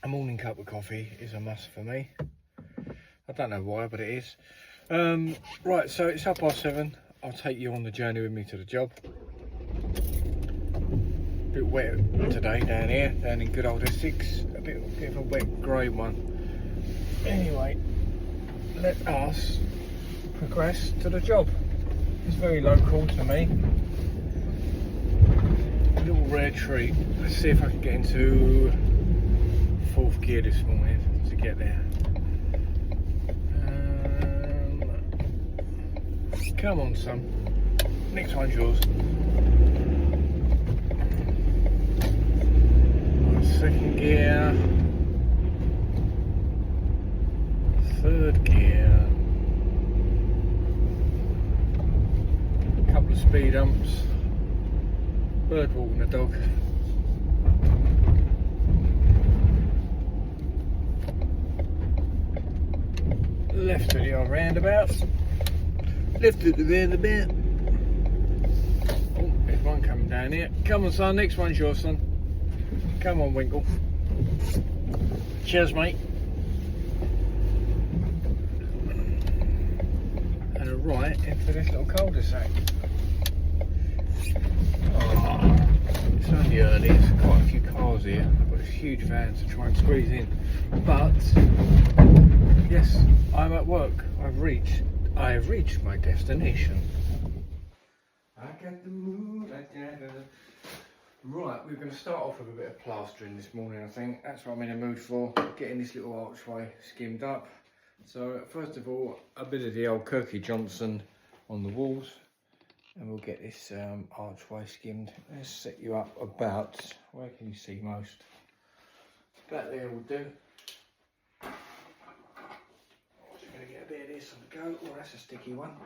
A morning cup of coffee is a must for me. I don't know why, but it is. Right, so it's 7:30. I'll take you on the journey with me to the job. A bit wet today down here, down in good old Essex. A bit of a wet grey one. Anyway, let us progress to the job. It's very local to me. A little rare treat. Let's see if I can get into 4th gear this morning to get there. Come on, son. Next one's yours. Second gear. 3rd gear. A couple of speed humps. Bird walking the dog. Left of the old roundabout. Left of the roundabout. Oh, there's one coming down here. Come on, son. Next one's yours, son. Come on, Winkle. Cheers, mate. And a right into this little cul-de-sac. Oh, it's only early. There's quite a few cars here. I've got this huge van to try and squeeze in. But yes, I'm at work. I have reached my destination. I got the mood. Right, we're going to start off with a bit of plastering this morning, I think. That's what I'm in the mood for, getting this little archway skimmed up. So first of all, a bit of the old Kirky Johnson on the walls, and we'll get this archway skimmed. Let's set you up about, where can you see most? About there will do. Just going to get a bit of this on the go. Oh, that's a sticky one.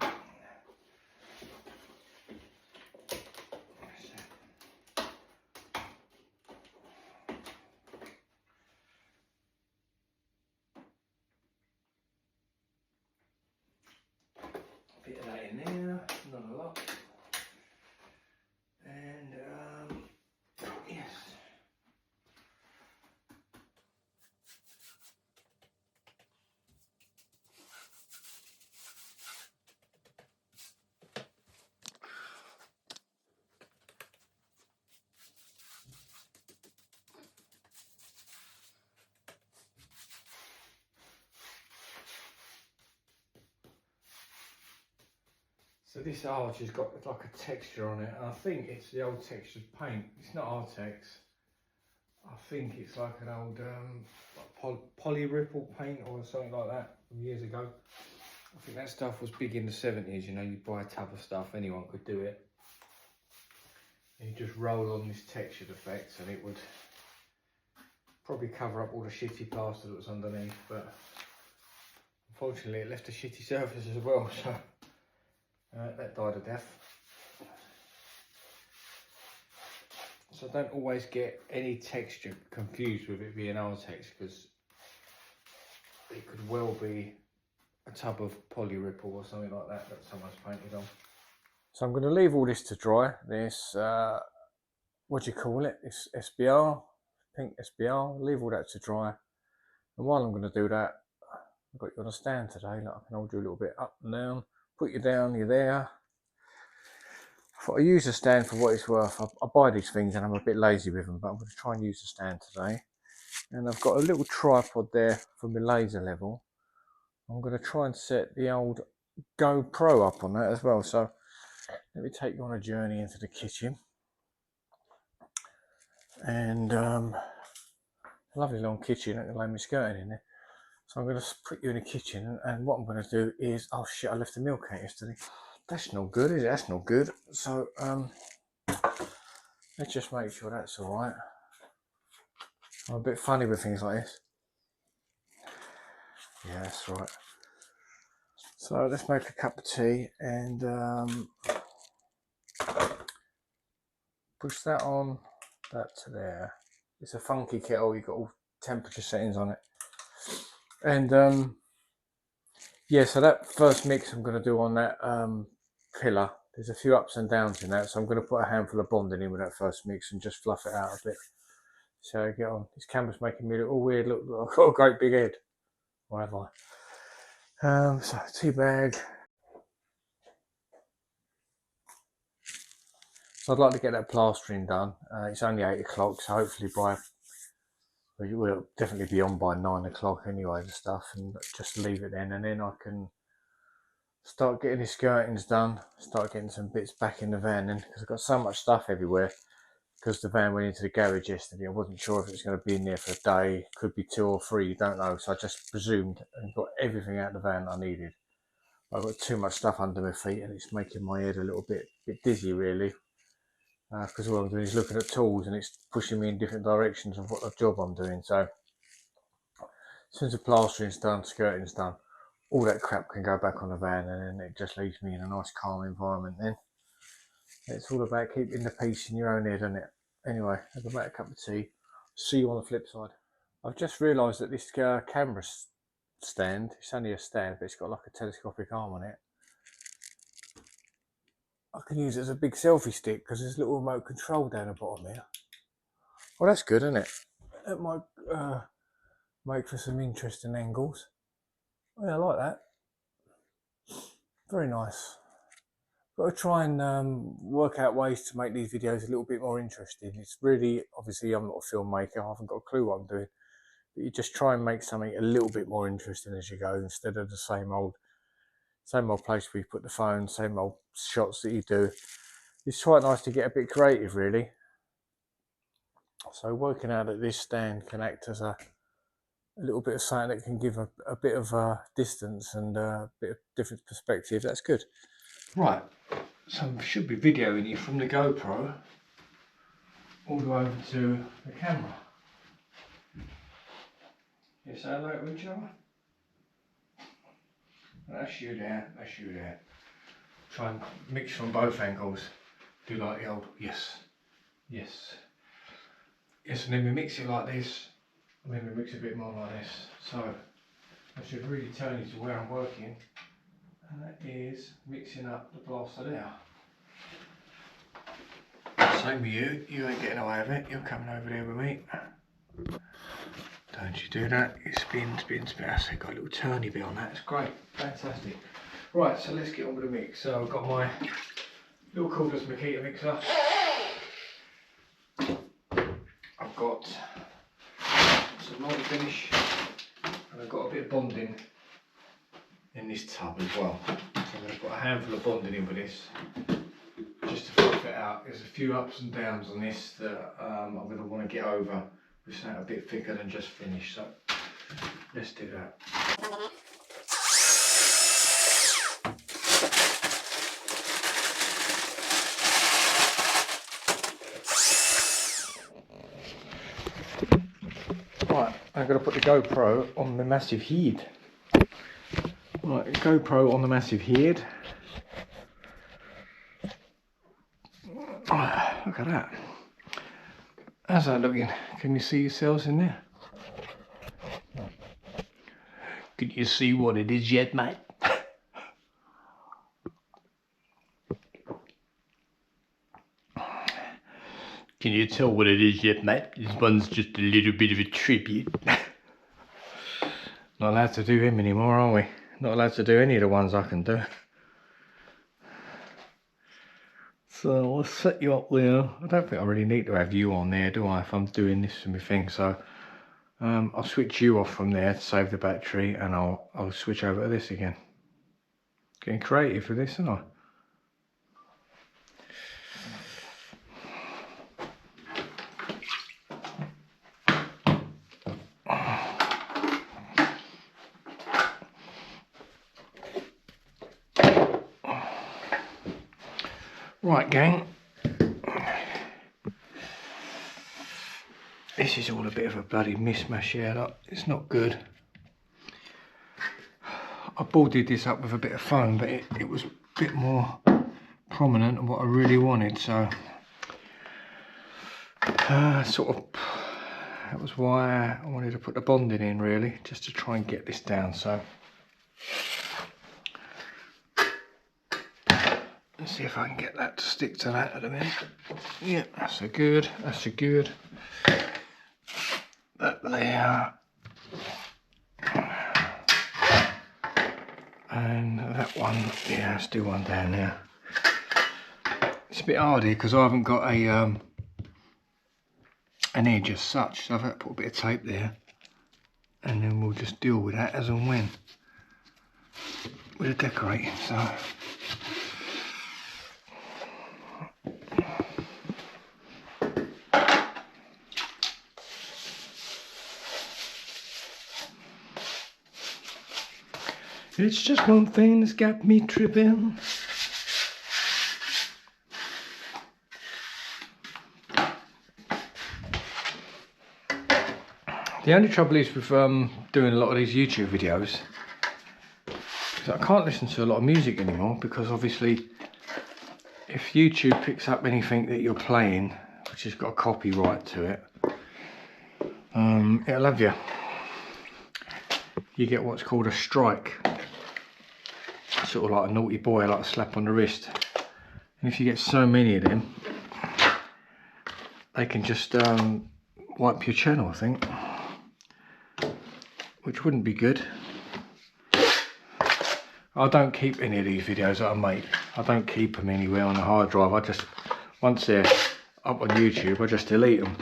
Bit of that in there, not a lot. And yes. So this arch has got like a texture on it, and I think it's the old textured paint. It's not Artex. I think it's like an old like poly ripple paint or something like that from years ago. I think that stuff was big in the 70s, you know, you buy a tub of stuff, anyone could do it. And you just roll on this textured effect and it would probably cover up all the shitty plaster that was underneath, but unfortunately it left a shitty surface as well, so that died a death. So don't always get any texture confused with it being Artex, because it could well be a tub of poly ripple or something like that that someone's painted on. So I'm going to leave all this to dry. This, what do you call it? It's SBR, pink SBR. Leave all that to dry. And while I'm going to do that, I've got you on a stand today. Like, I can hold you a little bit up and down. Put you down, you're there. I thought I use the stand for what it's worth. I buy these things and I'm a bit lazy with them, but I'm going to try and use the stand today. And I've got a little tripod there for my laser level. I'm going to try and set the old GoPro up on that as well. So let me take you on a journey into the kitchen. And lovely long kitchen. I can lay my skirting in there. So I'm going to put you in the kitchen, and what I'm going to do is, oh shit, I left the milk out yesterday. That's not good, is it? That's not good. So let's just make sure that's all right. I'm a bit funny with things like this. Yeah, that's right. So let's make a cup of tea and push that on, that to there. It's a funky kettle. You've got all temperature settings on it. And yeah, so that first mix I'm going to do on that pillar, there's a few ups and downs in that, so I'm going to put a handful of bonding in with that first mix and just fluff it out a bit. See how I get on. This camera's making me look all weird. Look, I've got a great big head. Or have I? So tea bag. So I'd like to get that plastering done. It's only 8 o'clock, so hopefully we'll definitely be on by 9 o'clock anyway, the stuff, and just leave it then, and then I can start getting the skirtings done, start getting some bits back in the van then, because I've got so much stuff everywhere. Because the van went into the garage yesterday, I wasn't sure if it was going to be in there for a day, could be 2 or 3, you don't know, so I just presumed and got everything out of the van I needed. I've got too much stuff under my feet and it's making my head a little bit dizzy really, because all I'm doing is looking at tools and it's pushing me in different directions of what the job I'm doing. So as soon as the plastering's done, skirting's done, all that crap can go back on the van, and then it just leaves me in a nice calm environment then. It's all about keeping the peace in your own head, isn't it? Anyway, have about a cup of tea. See you on the flip side. I've just realised that this camera stand, it's only a stand, but it's got like a telescopic arm on it. I can use it as a big selfie stick because there's a little remote control down the bottom here. Well, that's good, isn't it? That might make for some interesting angles. Oh, yeah, I like that. Very nice. Got to try and work out ways to make these videos a little bit more interesting. It's really, obviously I'm not a filmmaker, I haven't got a clue what I'm doing, but you just try and make something a little bit more interesting as you go, instead of the same old place where you put the phone, same old shots that you do. It's quite nice to get a bit creative really. So working out that this stand can act as a little bit of something that can give a bit of distance and a bit of different perspective, that's good. Right. So I should be videoing you from the GoPro all the way over to the camera. You say hello to each other? That's you there, that's you there. Try and mix from both angles. Do like the old yes, yes. Yes, and then we mix it like this, and then we mix a bit more like this. So I should really turn you to where I'm working, and that is mixing up the plaster there. Same with you, you ain't getting away with it, you're coming over there with me. Don't you do that, you spin, spin, spin. That's got a little turny bit on that, it's great, fantastic. Right, so let's get on with the mix. So I've got my little cordless Makita mixer. I've got some light finish, and I've got a bit of bonding in this tub as well. So I'm going to put a handful of bonding in with this, just to fluff it out. There's a few ups and downs on this that I'm going to want to get over with something a bit thicker than just finish. So let's do that. Right, I'm going to put the GoPro on the massive head. Right, GoPro on the massive head. Oh, look at that. How's that looking? Can you see yourselves in there? Can you see what it is yet, mate? Can you tell what it is yet, mate? This one's just a little bit of a tribute. Not allowed to do him anymore, are we? Not allowed to do any of the ones I can do. So I'll set you up there. I don't think I really need to have you on there, do I, if I'm doing this for my thing. So I'll switch you off from there to save the battery, and I'll switch over to this again. Getting creative with this, aren't I? Right, gang. This is all a bit of a bloody mismatch here, look. It's not good. I boarded this up with a bit of foam, but it was a bit more prominent than what I really wanted, so sort of that was why I wanted to put the bonding in, really, just to try and get this down. So let's see if I can get that to stick to that at a minute. Yeah, that's a good, that's a good. That there. And that one, yeah, let's do one down there. It's a bit hard here because I haven't got a an edge as such, so I've had to put a bit of tape there, and then we'll just deal with that as and when with the decorating. So it's just one thing that's got me tripping. The only trouble is with doing a lot of these YouTube videos is I can't listen to a lot of music anymore, because obviously if YouTube picks up anything that you're playing which has got a copyright to it, it'll have you. You get what's called a strike. Sort of like a naughty boy, like a slap on the wrist. And if you get so many of them, they can just wipe your channel, I think. Which wouldn't be good. I don't keep any of these videos that I make. I don't keep them anywhere on the hard drive. I just, once they're up on YouTube, I just delete them.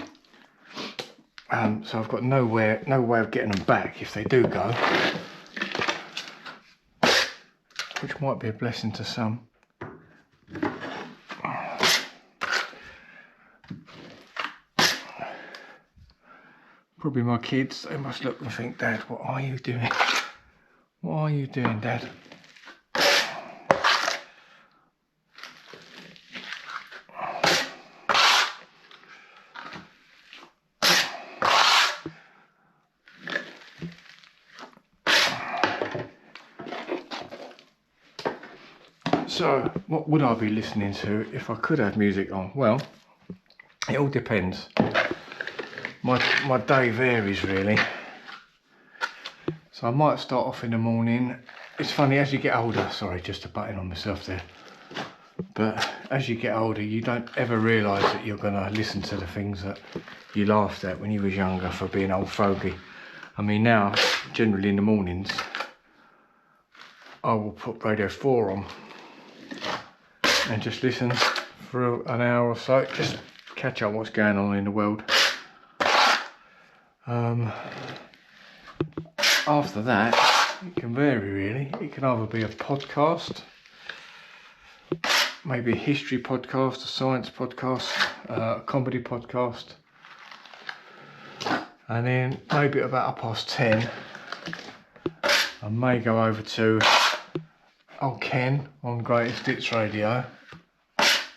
So I've got no way of getting them back if they do go. Which might be a blessing to some. Probably my kids, they must look and think, Dad, what are you doing? What are you doing, Dad? So, what would I be listening to if I could have music on? Well, it all depends. My day varies really. So I might start off in the morning. It's funny, as you get older, sorry, just a button on myself there. But as you get older, you don't ever realise that you're going to listen to the things that you laughed at when you was younger for being old fogey. I mean, now, generally in the mornings, I will put Radio 4 on and just listen for an hour or so, just catch up what's going on in the world. After that, it can vary really. It can either be a podcast, maybe a history podcast, a science podcast, a comedy podcast, and then maybe at about 10:30 I may go over to old Ken on Greatest Hits Radio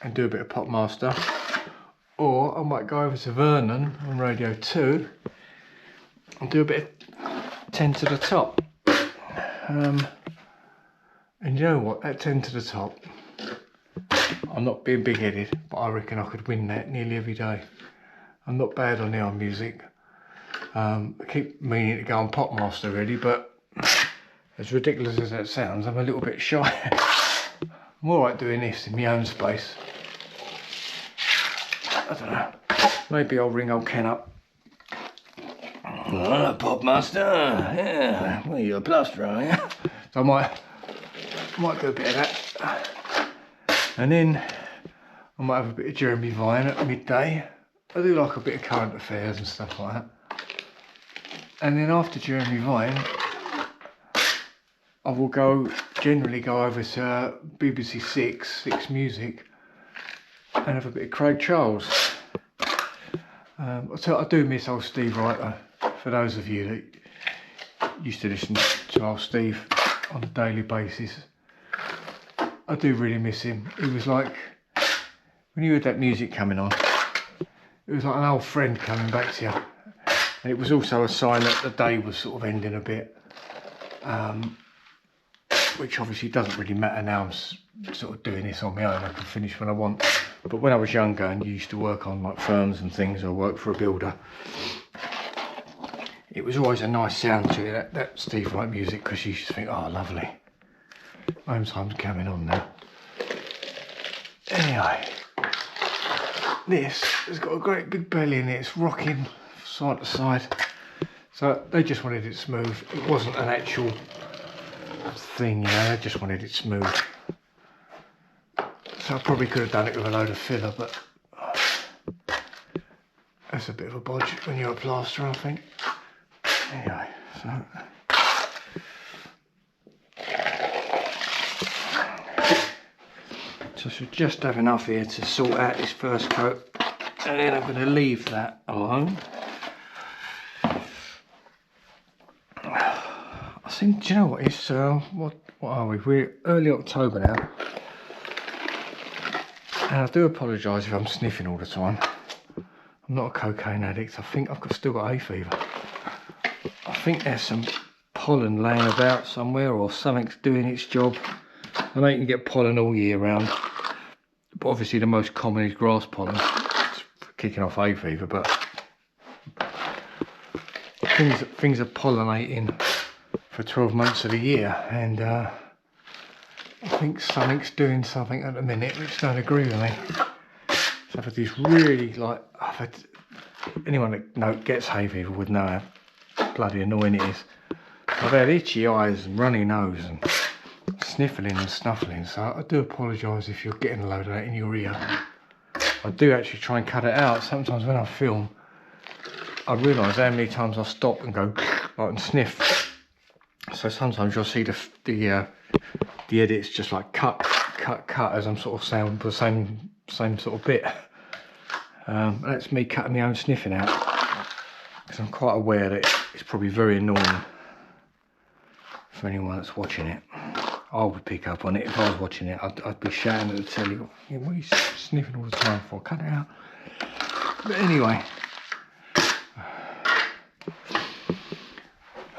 and do a bit of Pop Master, or I might go over to Vernon on Radio 2 and do a bit of 10 to the top. And you know what, at 10 to the top, I'm not being big-headed, but I reckon I could win that nearly every day. I'm not bad on the old music. I keep meaning to go on Pop Master really, but as ridiculous as that sounds, I'm a little bit shy. I'm alright doing this in my own space. I don't know, maybe I'll ring old Ken up. Oh, Pop Master, yeah, well, you're a plasterer, are you? So I might do a bit of that. And then I might have a bit of Jeremy Vine at midday. I do like a bit of current affairs and stuff like that. And then after Jeremy Vine, I will generally go over to BBC 6 Music, and have a bit of Craig Charles. I do miss old Steve Wright though. For those of you that used to listen to old Steve on a daily basis, I do really miss him. He was like, when you heard that music coming on, it was like an old friend coming back to you. And it was also a sign that the day was sort of ending a bit. Which obviously doesn't really matter now. I'm sort of doing this on my own. I can finish when I want. But when I was younger and used to work on like firms and things, or work for a builder, it was always a nice sound to it, that Steve Wright music, because you used to think, oh lovely, home time's coming on now. Anyway, this has got a great big belly in it. It's rocking side to side. So they just wanted it smooth. It wasn't an actual thing, you know, they just wanted it smooth. So I probably could have done it with a load of filler, but that's a bit of a bodge when you're a plasterer, I think. Anyway, so I should just have enough here to sort out this first coat, and then I'm going to leave that alone. I think, do you know what, it's what are we? We're early October now, and I do apologise if I'm sniffing all the time. I'm not a cocaine addict. I think I've still got hay fever. I think there's some pollen laying about somewhere, or something's doing its job. I know you can get pollen all year round, but obviously the most common is grass pollen. It's kicking off hay fever, but things are pollinating for 12 months of the year, and I think something's doing something at the minute which don't agree with me. So I've had this really, like, anyone that gets hay fever would know how bloody annoying it is. I've had itchy eyes and runny nose and sniffling and snuffling, so I do apologise if you're getting a load of that in your ear. I do actually try and cut it out. Sometimes when I film, I realise how many times I stop and go like and sniff. So sometimes you'll see the edits just like cut as I'm sort of saying the same sort of bit. That's me cutting my own sniffing out, because I'm quite aware that it's probably very annoying for anyone that's watching it. I would pick up on it if I was watching it. I'd be shouting at the telly, "Yeah, what are you sniffing all the time for? Cut it out." But anyway,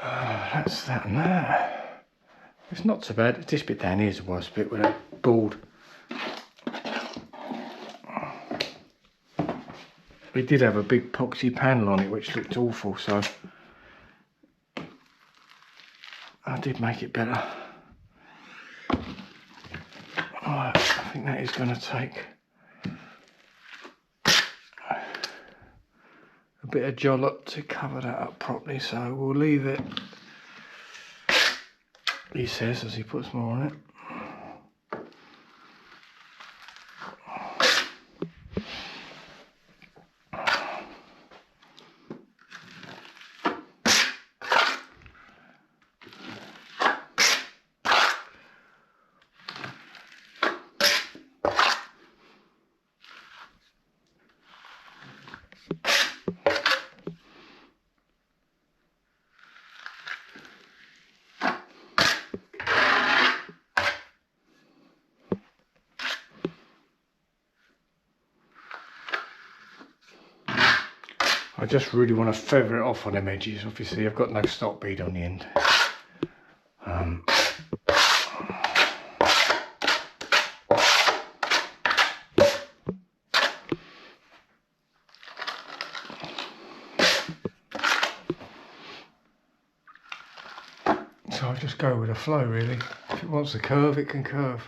that's that and that. It's not so bad. This bit down here is the worst bit with that board. We did have a big epoxy panel on it which looked awful, so I did make it better. Right, I think that is going to take a bit of jollop to cover that up properly, so we'll leave it, he says, as he puts more on it. I just really want to feather it off on them edges. Obviously I've got no stop bead on the end. So I'll just go with the flow really. If it wants to curve, it can curve.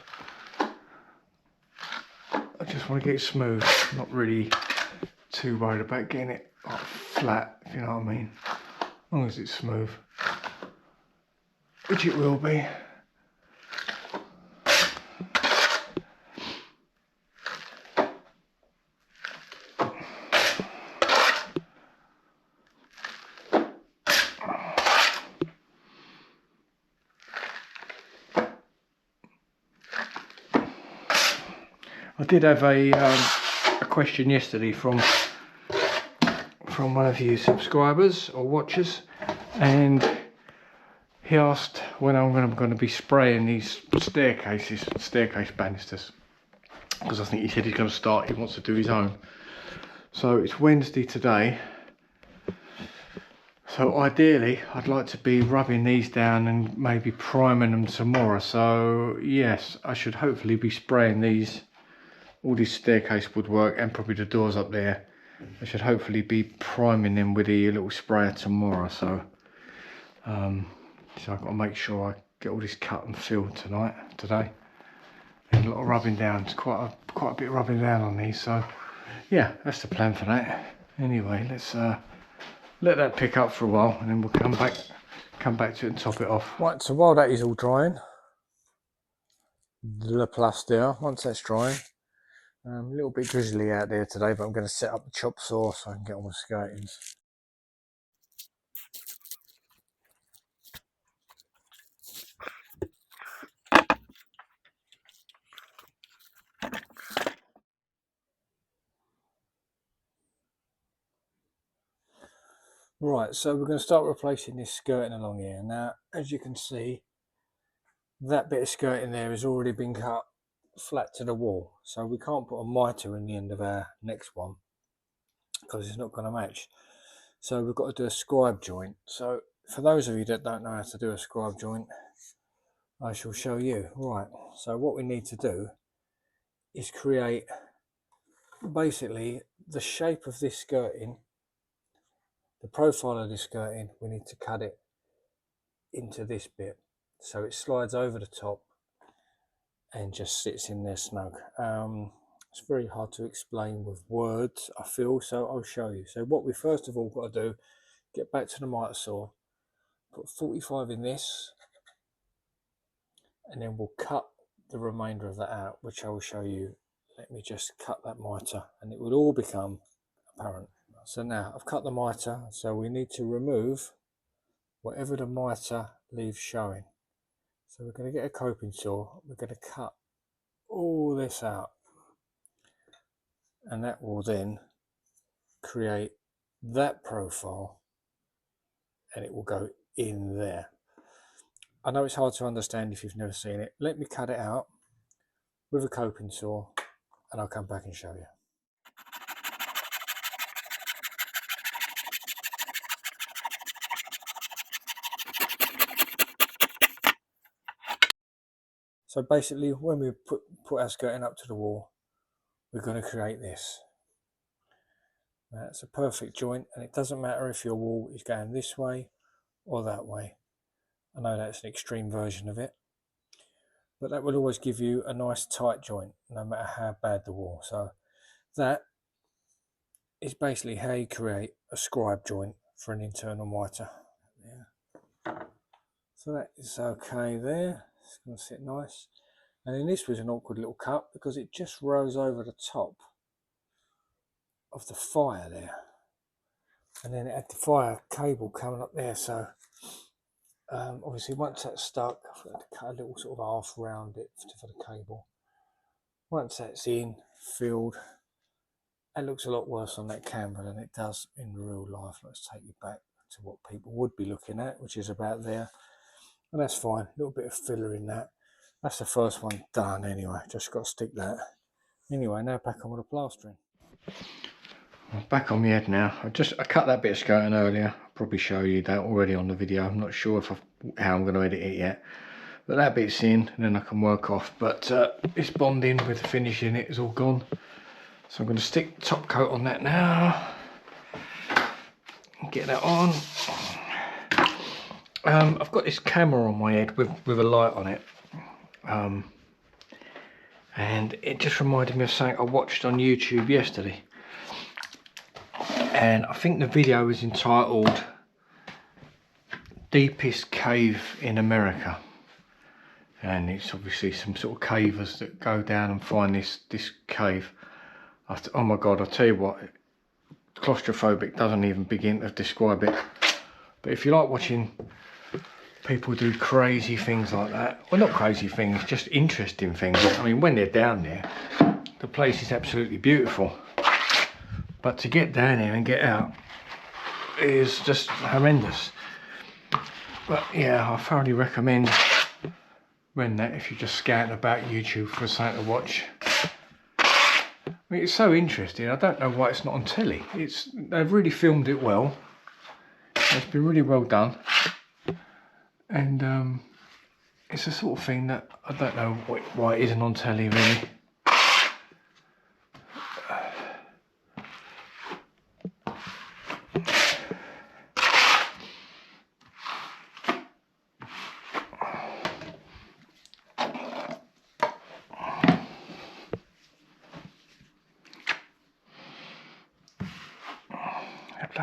I just want to get it smooth. I'm not really too worried about getting it like flat, if you know what I mean. As long as it's smooth, which it will be. I did have a question yesterday from one of you subscribers or watchers, and he asked when I'm going to be spraying these staircase banisters, because I think he said he's going to start, he wants to do his own. So it's Wednesday today, so ideally I'd like to be rubbing these down and maybe priming them tomorrow. So yes, I should hopefully be spraying these, all this staircase woodwork and probably the doors up there. I should hopefully be priming them with a little sprayer tomorrow. So so I've got to make sure I get all this cut and filled today. And a lot of rubbing down. It's quite a bit of rubbing down on these. So yeah, that's the plan for that. Anyway, let's let that pick up for a while, and then we'll come back to it and top it off. Right, so while that is all drying, the plaster, once that's drying, a little bit drizzly out there today, but I'm going to set up the chop saw so I can get on with skirtings. Right, so we're going to start replacing this skirting along here. Now, as you can see, that bit of skirting there has already been cut flat to the wall, so we can't put a mitre in the end of our next one because it's not going to match. So we've got to do a scribe joint. So for those of you that don't know how to do a scribe joint, I shall show you. Right, so what we need to do is create basically the shape of this skirting, the profile of this skirting. We need to cut it into this bit so it slides over the top and just sits in there snug. It's very hard to explain with words, I feel, so I'll show you. So what we first of all got to do, get back to the miter saw, put 45 in this, and then we'll cut the remainder of that out, which I will show you. Let me just cut that miter and it will all become apparent. So now I've cut the miter, so we need to remove whatever the miter leaves showing. So we're going to get a coping saw, we're going to cut all this out, and that will then create that profile and it will go in there. I know it's hard to understand if you've never seen it. Let me cut it out with a coping saw and I'll come back and show you. So basically, when we put our skirting up to the wall, we're going to create this. Now, it's a perfect joint, and it doesn't matter if your wall is going this way or that way. I know that's an extreme version of it, but that will always give you a nice tight joint, no matter how bad the wall. So that is basically how you create a scribe joint for an internal miter. Yeah. So that is okay there. It's going to sit nice. And then this was an awkward little cut because it just rose over the top of the fire there. And then it had the fire cable coming up there. So obviously once that's stuck, I've got to cut a little sort of half round it for the cable. Once that's in, filled, it looks a lot worse on that camera than it does in real life. Let's take you back to what people would be looking at, which is about there. And that's fine, a little bit of filler in that. That's the first one done anyway, just got to stick that. Anyway, now back on with the plastering. I'm back on my head now. I cut that bit of skirting earlier. I'll probably show you that already on the video. I'm not sure how I'm going to edit it yet. But that bit's in and then I can work off. But this bonding with the finish in it is all gone. So I'm going to stick the top coat on that now. Get that on. I've got this camera on my head with a light on it. And it just reminded me of something I watched on YouTube yesterday. And I think the video is entitled Deepest Cave in America. And it's obviously some sort of cavers that go down and find this cave. Oh my God, I'll tell you what, claustrophobic doesn't even begin to describe it. But if you like watching people do crazy things like that, well, not crazy things, just interesting things. I mean, when they're down there, the place is absolutely beautiful. But to get down there and get out is just horrendous. But yeah, I thoroughly recommend that if you're just scouting about YouTube for something to watch. I mean, it's so interesting. I don't know why it's not on telly. They've really filmed it well. It's been really well done. And it's the sort of thing that I don't know why it isn't on telly, really.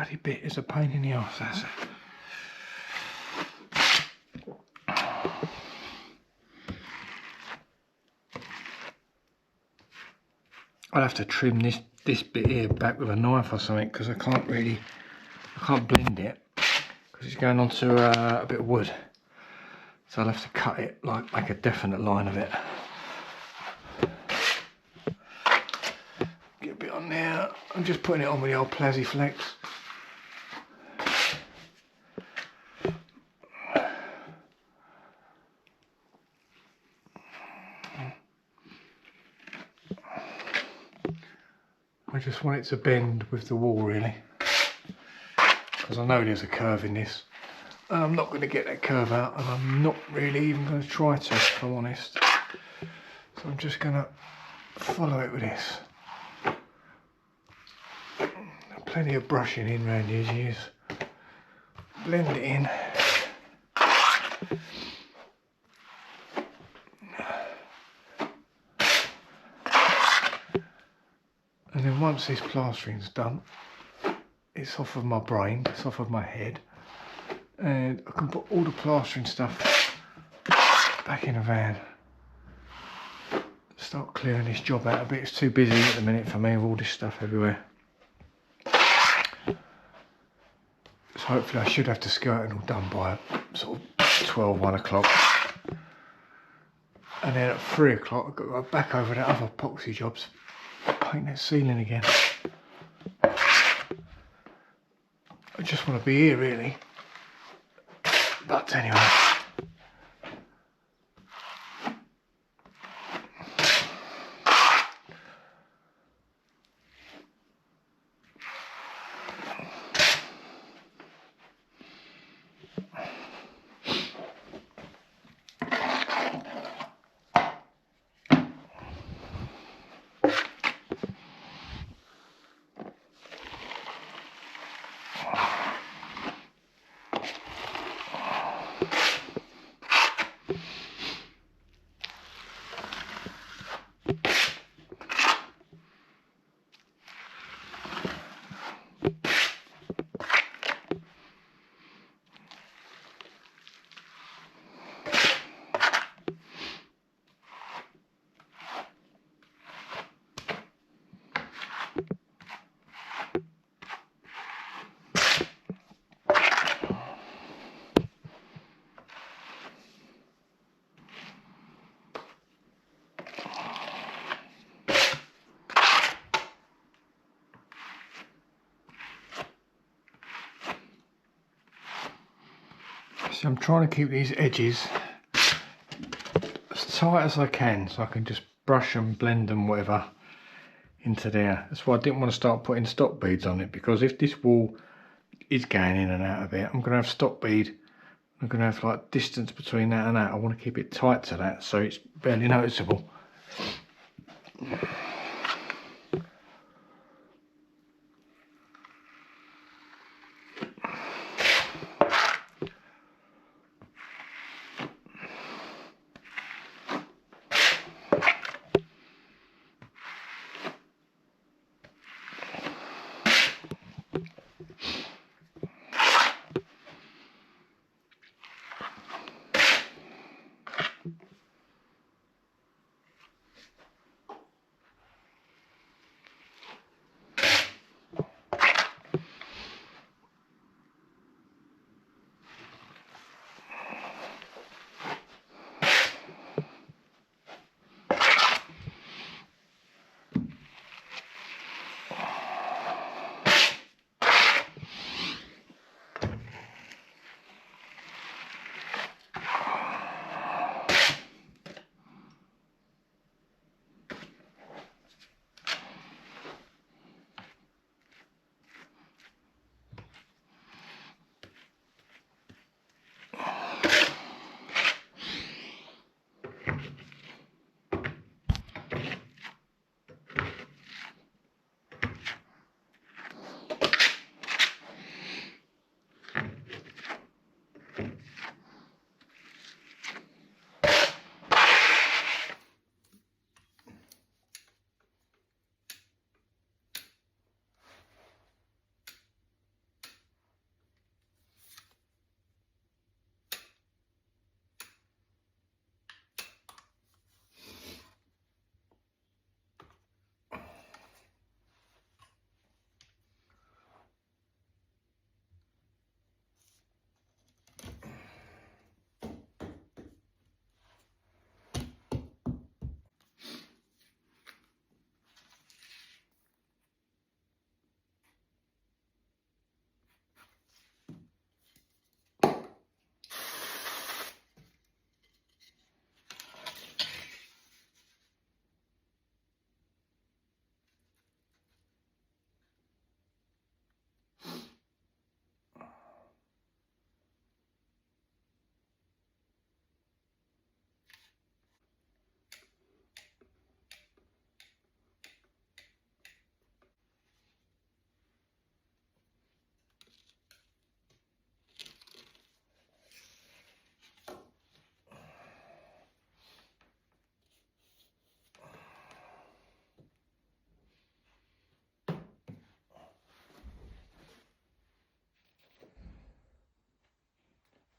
bloody bit is a pain in the arse, that's it. I'll have to trim this bit here back with a knife or something, because I can't blend it because it's going onto a bit of wood. So I'll have to cut it, like make a definite line of it. Get a bit on there. I'm just putting it on with the old Plazzy Flex. I just want it to bend with the wall really, because I know there's a curve in this. And I'm not going to get that curve out, and I'm not really even going to try to, if I'm honest. So I'm just going to follow it with this. Plenty of brushing in around these years. Blend it in. And then once this plastering's done, it's off of my brain, it's off of my head. And I can put all the plastering stuff back in the van. Start clearing this job out a bit. It's too busy at the minute for me with all this stuff everywhere. So hopefully I should have the skirting all done by sort of 12, 1 o'clock. And then at 3 o'clock I've got to go back over that other epoxy jobs, paint that ceiling again. I just want to be here really. But anyway. So I'm trying to keep these edges as tight as I can, so I can just brush them, blend them, whatever, into there. That's why I didn't want to start putting stop beads on it, because if this wall is going in and out of it, I'm going to have stop bead. I'm going to have like distance between that and that. I want to keep it tight to that so it's barely noticeable.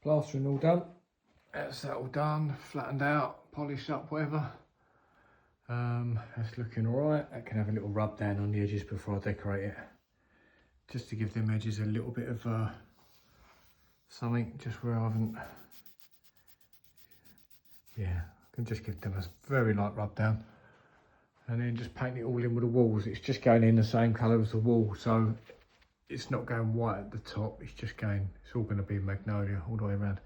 Plastering all done. That's that all done, flattened out, polished up, whatever. That's looking alright. I can have a little rub down on the edges before I decorate it. Just to give them edges a little bit of something, just where I haven't. Yeah, I can just give them a very light rub down. And then just paint it all in with the walls. It's just going in the same colour as the wall, so it's not going white at the top. It's just going, it's all going to be magnolia all the way around.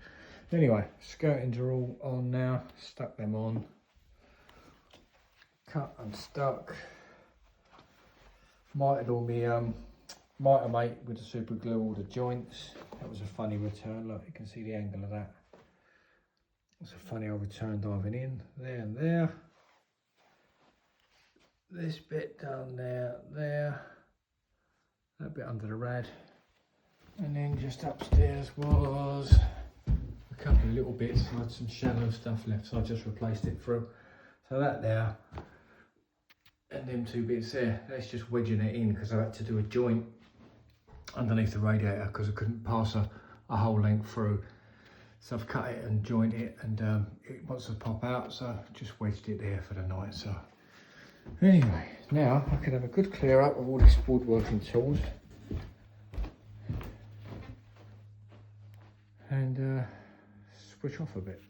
Anyway, skirtings are all on now. Stuck them on. Cut and stuck. Mited all my mitre mate with the super glue all the joints. That was a funny return. Look, you can see the angle of that. It's a funny old return diving in there and there. This bit down there, that bit under the rad, and then just upstairs was a couple of little bits. I had some shallow stuff left, so I just replaced it through. So that there, and them two bits there, that's just wedging it in because I had to do a joint underneath the radiator because I couldn't pass a whole length through. So I've cut it and joined it, and it wants to pop out, so just wedged it there for the night. So anyway, now I can have a good clear up of all these woodworking tools and switch off a bit.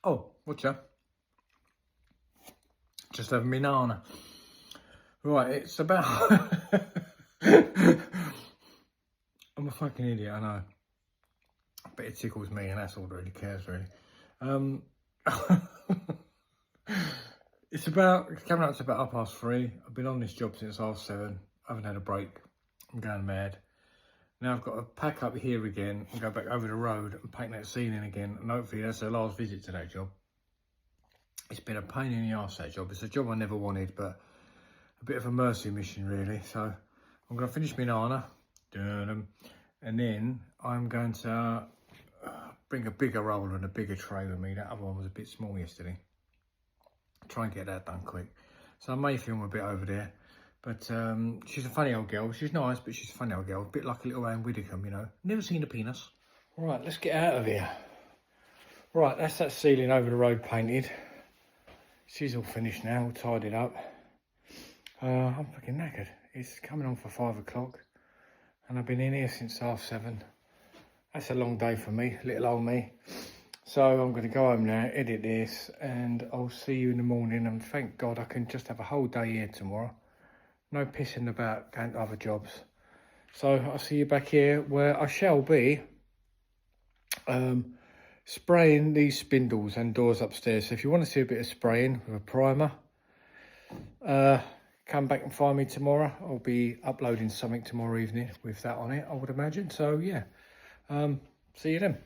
Oh, whatcha? Just having me nana. Right, it's about... I'm a fucking idiot, I know. But it tickles me and that's all that really cares, really. It's coming up to about 3:30. I've been on this job since 7:30. I haven't had a break. I'm going mad. Now I've got to pack up here again and go back over the road and paint that ceiling again. And hopefully that's the last visit to that job. It's been a pain in the arse, that job. It's a job I never wanted, but a bit of a mercy mission, really. So I'm going to finish my nana. And then I'm going to bring a bigger roller and a bigger tray with me. That other one was a bit small yesterday. Try and get that done quick. So I may film a bit over there. But she's a funny old girl. She's nice, but she's a funny old girl. A bit like a little Anne Widdicombe, you know. Never seen a penis. Right, let's get out of here. Right, that's that ceiling over the road painted. She's all finished now, all tidied up. I'm fucking knackered. It's coming on for 5 o'clock. And I've been in here since 7:30. That's a long day for me, little old me. So I'm going to go home now, edit this, and I'll see you in the morning. And thank God I can just have a whole day here tomorrow. No pissing about going to other jobs. So I'll see you back here where I shall be spraying these spindles and doors upstairs. So if you want to see a bit of spraying with a primer, come back and find me tomorrow. I'll be uploading something tomorrow evening with that on it, I would imagine. So yeah, see you then.